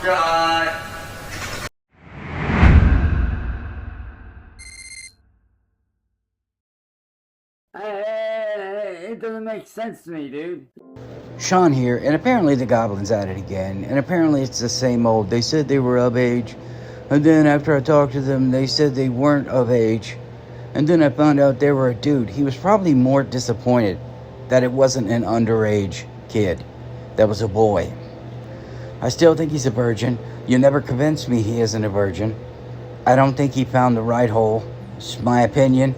Foxtrot! It doesn't make sense to me, dude. Sean here, and apparently the goblin's at it again, and apparently it's the same old, they said they were of age, and then after I talked to them, they said they weren't of age, and then I found out they were a dude. He was probably more disappointed that it wasn't an underage kid, that was a boy. I still think he's a virgin. You never convinced me he isn't a virgin. I don't think he found the right hole. It's my opinion.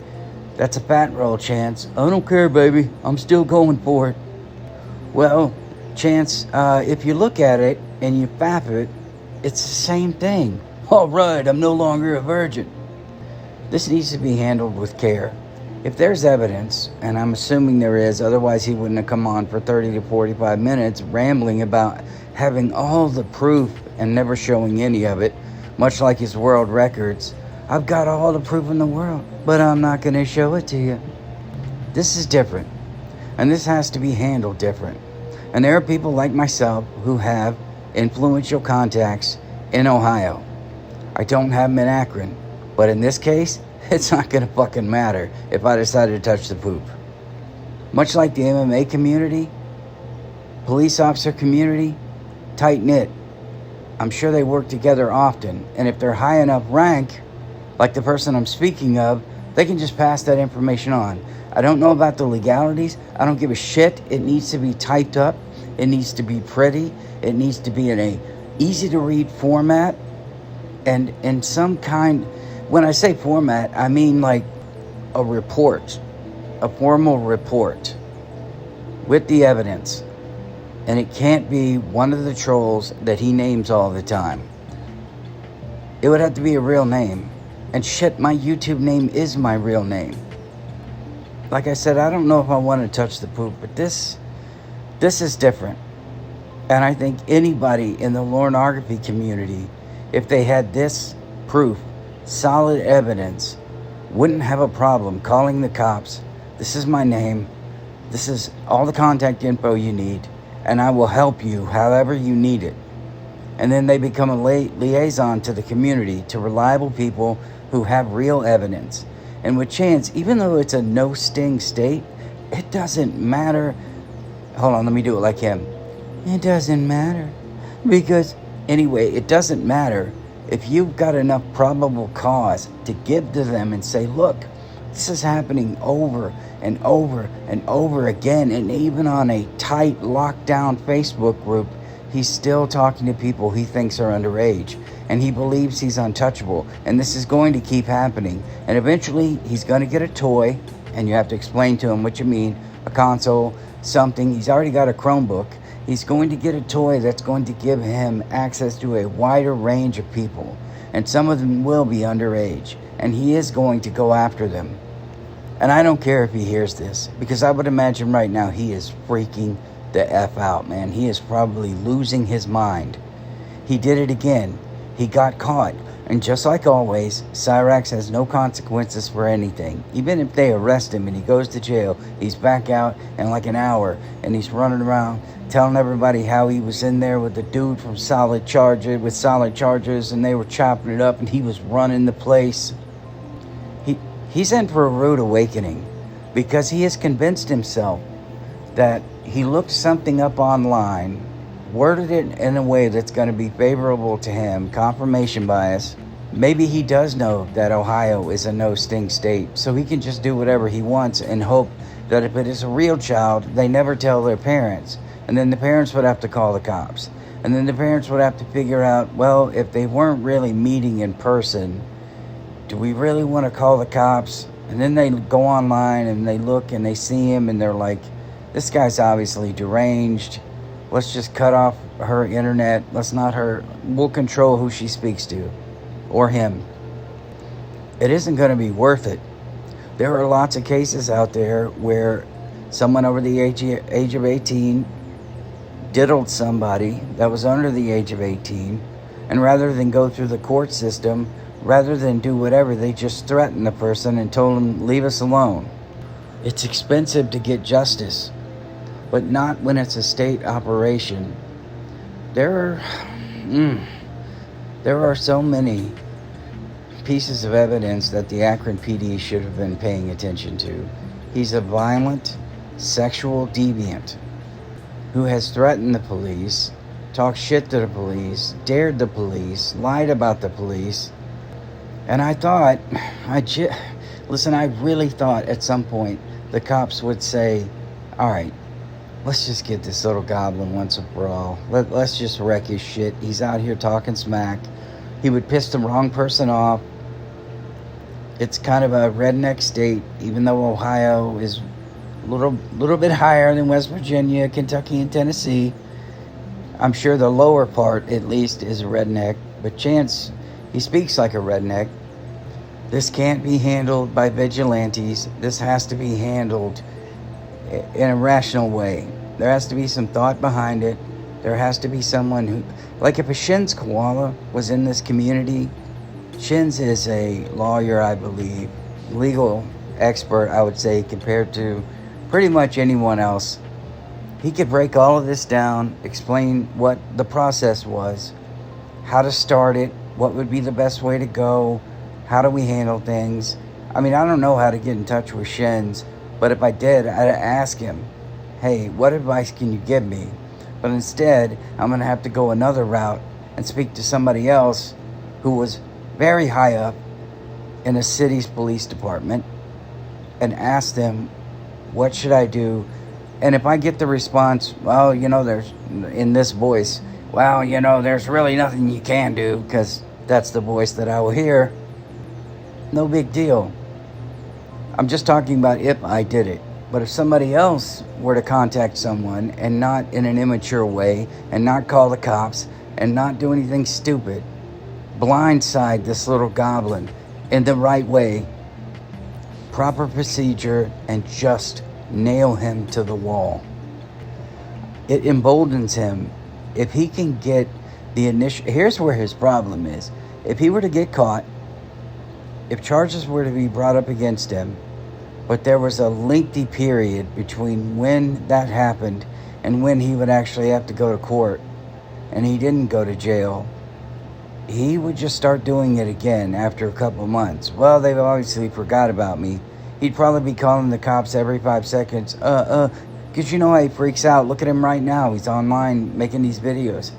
That's a fat roll, Chance. I don't care, baby. I'm still going for it. Well, Chance, if you look at it and you faff it, it's the same thing. All right, I'm no longer a virgin. This needs to be handled with care. If there's evidence, and I'm assuming there is, otherwise he wouldn't have come on for 30 to 45 minutes rambling about having all the proof and never showing any of it, much like his world records. I've got all the proof in the world, but I'm not going to show it to you. This is different, and this has to be handled different. And there are people like myself who have influential contacts in Ohio. I don't have them in Akron, but in this case, it's not going to fucking matter if I decide to touch the poop. Much like the MMA community, police officer community, tight-knit. I'm sure they work together often, and if they're high enough rank, like the person I'm speaking of, they can just pass that information on. I don't know about the legalities. I don't give a shit. It needs to be typed up. It needs to be pretty. It needs to be in a easy-to-read format, and in some kind... When I say format, I mean like a report, a formal report with the evidence. And it can't be one of the trolls that he names all the time. It would have to be a real name. And shit, my YouTube name is my real name. Like I said, I don't know if I want to touch the poop, but this is different. And I think anybody in the pornography community, if they had this proof, solid evidence, wouldn't have a problem calling the cops. This is my name. This is all the contact info you need, and I will help you however you need it. And then they become a liaison to the community, to reliable people who have real evidence. And with Chance, even though it's a no-sting state, it doesn't matter. Hold on, let me do it like him. It doesn't matter. Because, anyway, it doesn't matter if you've got enough probable cause to give to them and say, look, this is happening over and over and over again. And even on a tight, lockdown Facebook group, he's still talking to people he thinks are underage. And he believes he's untouchable. And this is going to keep happening. And eventually, he's going to get a toy. And you have to explain to him what you mean. A console, something. He's already got a Chromebook. He's going to get a toy that's going to give him access to a wider range of people. And some of them will be underage. And he is going to go after them. And I don't care if he hears this. Because I would imagine right now he is freaking the F out, man. He is probably losing his mind. He did it again. He got caught. And just like always, Cyraxx has no consequences for anything. Even if they arrest him and he goes to jail, he's back out in like an hour. And he's running around telling everybody how he was in there with the dude from Solid Chargers, and they were chopping it up, and he was running the place. He's in for a rude awakening, because he has convinced himself that he looked something up online, worded it in a way that's going to be favorable to him, confirmation bias. Maybe he does know that Ohio is a no-sting state, so he can just do whatever he wants and hope that if it is a real child, they never tell their parents. And then the parents would have to call the cops. And then the parents would have to figure out, well, if they weren't really meeting in person, do we really want to call the cops? And then they go online and they look and they see him and they're like, this guy's obviously deranged. Let's just cut off her internet. We'll control who she speaks to. Or him. It isn't going to be worth it. There are lots of cases out there where someone over the age of 18 diddled somebody that was under the age of 18, and rather than go through the court system, rather than do whatever, they just threatened the person and told them, leave us alone. It's expensive to get justice, but not when it's a state operation. There are... There are so many pieces of evidence that the Akron PD should have been paying attention to. He's a violent, sexual deviant who has threatened the police, talked shit to the police, dared the police, lied about the police. And I thought, I really thought at some point the cops would say, all right, let's just get this little goblin once and for all. Let's just wreck his shit. He's out here talking smack. He would piss the wrong person off. It's kind of a redneck state, even though Ohio is a little bit higher than West Virginia, Kentucky, and Tennessee. I'm sure the lower part, at least, is a redneck. But Chance, he speaks like a redneck. This can't be handled by vigilantes. This has to be handled in a rational way. There has to be some thought behind it. There has to be someone who, like if a Shins koala was in this community. Shins is a lawyer, I believe, legal expert, I would say, compared to pretty much anyone else. He could break all of this down, explain what the process was, how to start it, what would be the best way to go, how do we handle things. I mean, I don't know how to get in touch with Shins, but if I did, I'd ask him, hey, what advice can you give me? But instead, I'm going to have to go another route and speak to somebody else who was very high up in a city's police department and ask them, what should I do? And if I get the response, well, there's, in this voice, well, there's really nothing you can do, because that's the voice that I will hear, no big deal. I'm just talking about if I did it. But if somebody else were to contact someone and not in an immature way and not call the cops and not do anything stupid, blindside this little goblin in the right way, proper procedure, and just nail him to the wall. It emboldens him. If he can get the initial... Here's where his problem is. If he were to get caught, if charges were to be brought up against him, but there was a lengthy period between when that happened and when he would actually have to go to court, and he didn't go to jail, he would just start doing it again after a couple months. Well, they've obviously forgot about me. He'd probably be calling the cops every 5 seconds. Because you know how he freaks out. Look at him right now. He's online making these videos.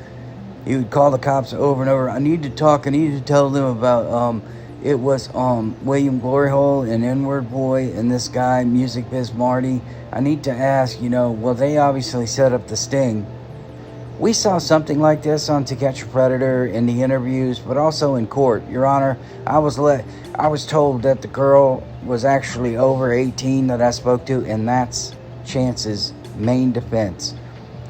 He would call the cops over and over. I need to talk. I need to tell them about, it was William Gloryhole and N-Word Boy and this guy, Music Biz Marty. I need to ask, well, they obviously set up the sting. We saw something like this on To Catch a Predator in the interviews, but also in court. Your Honor, I was told that the girl was actually over 18 that I spoke to, and that's Chance's main defense.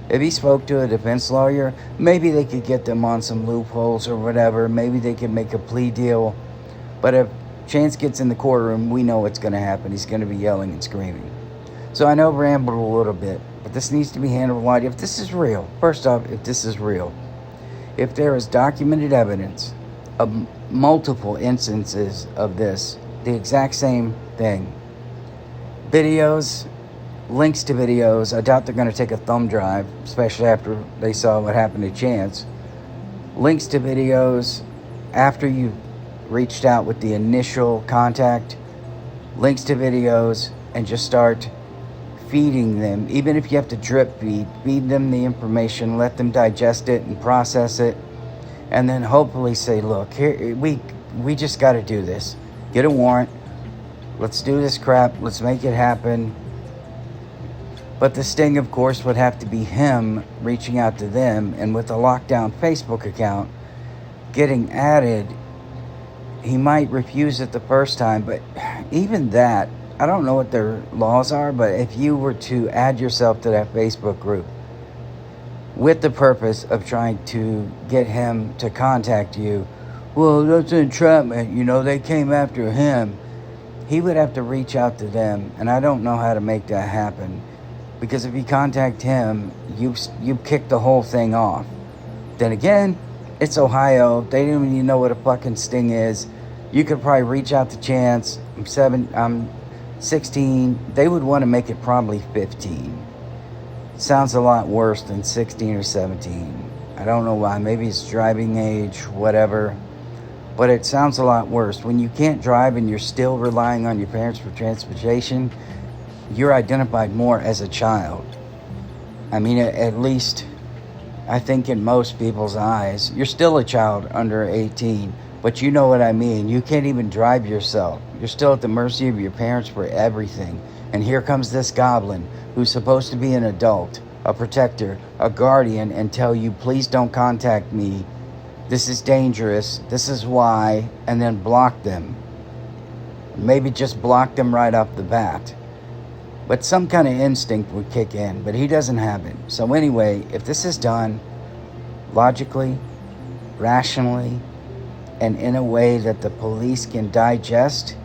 If he spoke to a defense lawyer, maybe they could get them on some loopholes or whatever. Maybe they could make a plea deal. But if Chance gets in the courtroom, we know what's going to happen. He's going to be yelling and screaming. So I know I rambled a little bit, but this needs to be handled right. If this is real, first off, if this is real, if there is documented evidence of multiple instances of this, the exact same thing, videos, links to videos, I doubt they're going to take a thumb drive, especially after they saw what happened to Chance. Links to videos after you reached out with the initial contact, links to videos, and just start feeding them. Even if you have to drip feed them the information, let them digest it and process it, and then hopefully say, look, here we just got to do this. Get a warrant. Let's do this crap. Let's make it happen. But the sting, of course, would have to be him reaching out to them, and with a lockdown Facebook account getting added, he might refuse it the first time. But even that, I don't know what their laws are, but if you were to add yourself to that Facebook group with the purpose of trying to get him to contact you, well, that's entrapment, they came after him. He would have to reach out to them, and I don't know how to make that happen. Because if you contact him, you kick the whole thing off. Then again, it's Ohio. They don't even know what a fucking sting is. You could probably reach out to Chance. I'm 16. They would want to make it probably 15. Sounds a lot worse than 16 or 17. I don't know why. Maybe it's driving age, whatever. But it sounds a lot worse. When you can't drive and you're still relying on your parents for transportation, you're identified more as a child. I mean, at least I think in most people's eyes, you're still a child under 18. But you know what I mean. You can't even drive yourself. You're still at the mercy of your parents for everything. And here comes this goblin who's supposed to be an adult, a protector, a guardian, and tell you, please don't contact me. This is dangerous. This is why. And then block them. Maybe just block them right off the bat. But some kind of instinct would kick in. But he doesn't have it. So anyway, if this is done logically, rationally, and in a way that the police can digest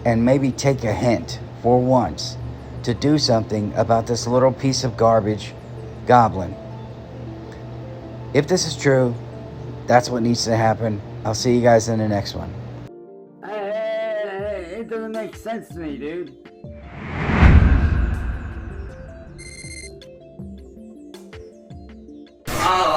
and maybe take a hint for once to do something about this little piece of garbage goblin. If this is true, that's what needs to happen. I'll see you guys in the next one. Hey, it doesn't make sense to me, dude. Oh,